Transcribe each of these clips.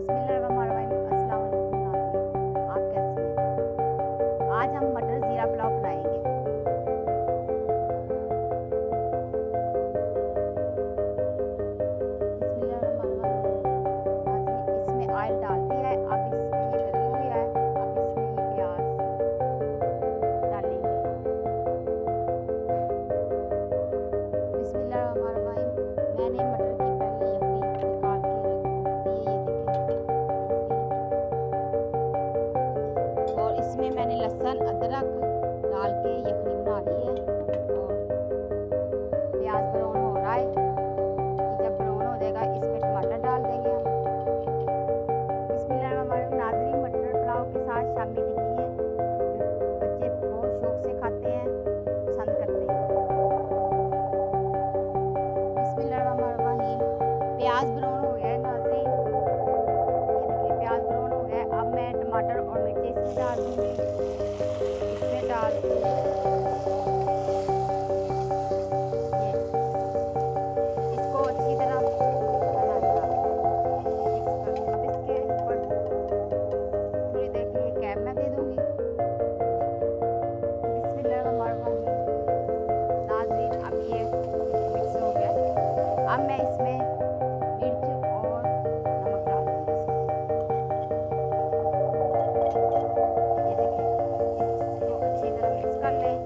बिस्मिल्लाहिर्रहमानिर्रहीम। अस्सलाम वालेकुम नाज़रीन, आप कैसे हैं? आज हम मटर ज़ीरा पुलाव बनाएंगे। बिस्मिल्लाहिर्रहमानिर्रहीम। नाज़रीन, इसमें ऑयल डाल दिया है। अब इसमें ये गर्म हो गया है। अब इसमें ये प्याज डालेंगे। बिस्मिल्लाहिर्रहमानिर्रहीम। मैंने मटर की पहले यखनी निकाल के रख दी है, ये देखें। और इसमें मैंने लहसुन अदरक डाल के यखनी बना ली है। और प्याज ब्राउन हो रहा है। ये जब ब्राउन हो जाएगा इसमें टमाटर डाल देंगे हम। बिस्मिल्लाहिर्रहमानिर्रहीम। नाज़रीन, मटर पुलाव के साथ शामी टिक्की है, बच्चे बहुत शौक से खाते हैं, पसंद करते हैं। बिस्मिल्लाहिर्रहमानिर्रहीम। प्याज ब्राउन हो गया है नाज़रीन, ये देखिए प्याज ब्राउन हो गया है। अब मैं टमाटर और मिर्ची इसमें डाल दूँगी। इसमें डाल के ये इसको अच्छी तरह हलाना, मिक्स कर। अब इसके ऊपर थोड़ी देर के लिए कैप मैं दे दूँगी। बिस्मिल्लाहिर्रहमानिर्रहीम। नाज़रीन, अब ये मिक्स हो गया। अब मैं इसमें मिर्च और नमक डाल दूँगी इसमें। ये देखें, इसको अच्छी तरह मिक्स कर लें।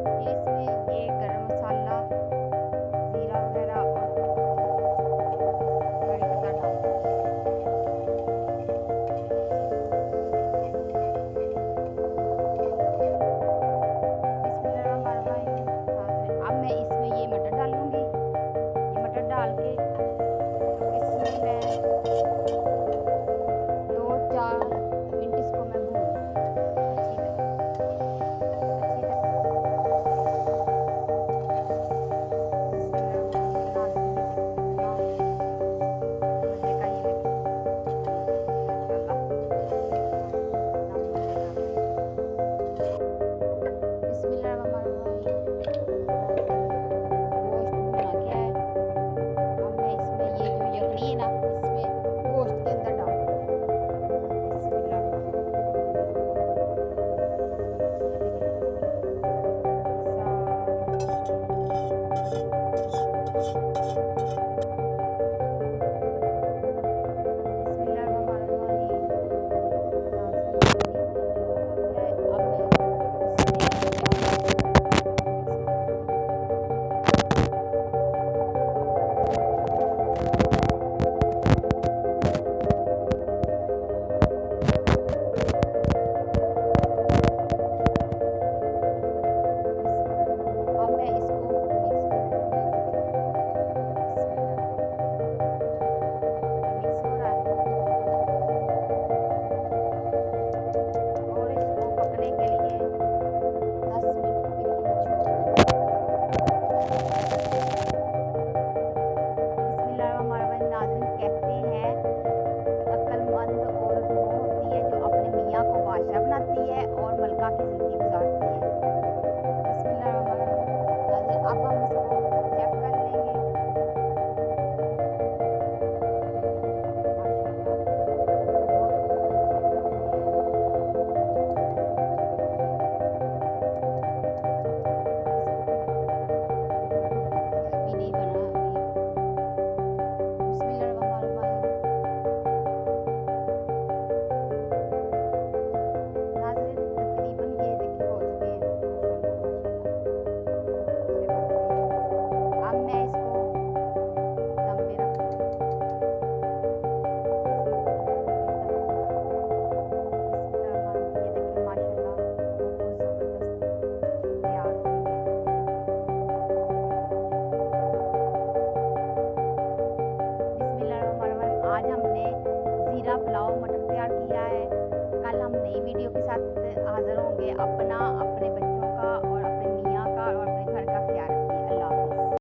फिर इसमें ये गरम मसाला, ज़ीरा वगैरह और कड़ी पत्ता डाल दें। बिस्मिल्लाहिर्रहमानिर्रहीम। अब मैं इसमें ये मटर डालूँगी। ये मटर डाल के तो इसमें मैं 2-4 मिनट इसको मैं भूनूँगी अच्छी तरह, अच्छी तरह। बिस्मिल्लाहिर्रहमानिर्रहीम। नाज़रीन, ये देखिए कितना मज़े का, ये देखिए माशाल्लाह कितना मज़ेदार। बिस्मिल्लाहिर्रहमानिर्रहीम। गोश्त भुना गया है। अब मैं इसमें ये जो यखनी है ना, इसमें गोश्त के अंदर डाल दूँगी। बिस्मिल्लाहिर्रहमानिर्रहीम। ये देखिए बिस्मिल्लाहिर्रहमानिर्रहीम। नाज़रीन, ये जो आ गया है, अब मैं इसमें ये डाल दूँगी, मिक्स कर। अब मैं इसको मिक्स कर दूँगी, ये देखिए बिस्मिल्लाह, ये मिक्स हो रहा है। और इसको पकने के लिए 10 मिनट के लिए मैं छोड़ दूँगी। बिस्मिल्लाहिर्रहमानिर्रहीम। नाज़रीन, कहते हैं अक्लमंद औरत वो होती है जो अपने मियाँ को बादशाह बनाती है और मलका की ज़िंदगी गुजारती है। बिस्मिल्लाहिर्रहमानिर्रहीम। नाज़रीन, अब हम इसको चेक कर लेंगे। ये देखिए माशाल्लाह बहुत अच्छे बन गए हैं। अब इसको बनने देते हैं, अभी नहीं बना अभी। बिस्मिल्लाहिर्रहमानिर्रहीम। नाज़रीन, तकरीबन ये देखिए हो चुके हैं, माशाल्लाह माशाल्लाह बहुत अच्छे बन गए हैं। अब मैं इसको दम पे रख दूँगी। इसको मैं दम पे रख दूँगी। बिस्मिल्लाहिर्रहमानिर्रहीम। ये देखिए माशाल्लाह बहुत ज़बरदस्त तैयार हुई है। ये देखिए माशाल्लाह माशाल्लाह। बिस्मिल्लाहिर्रहमानिर्रहीम। आज हमने ज़ीरा पुलाव मटर तैयार किया है। कल हम नई वीडियो के साथ हाज़िर होंगे। अपना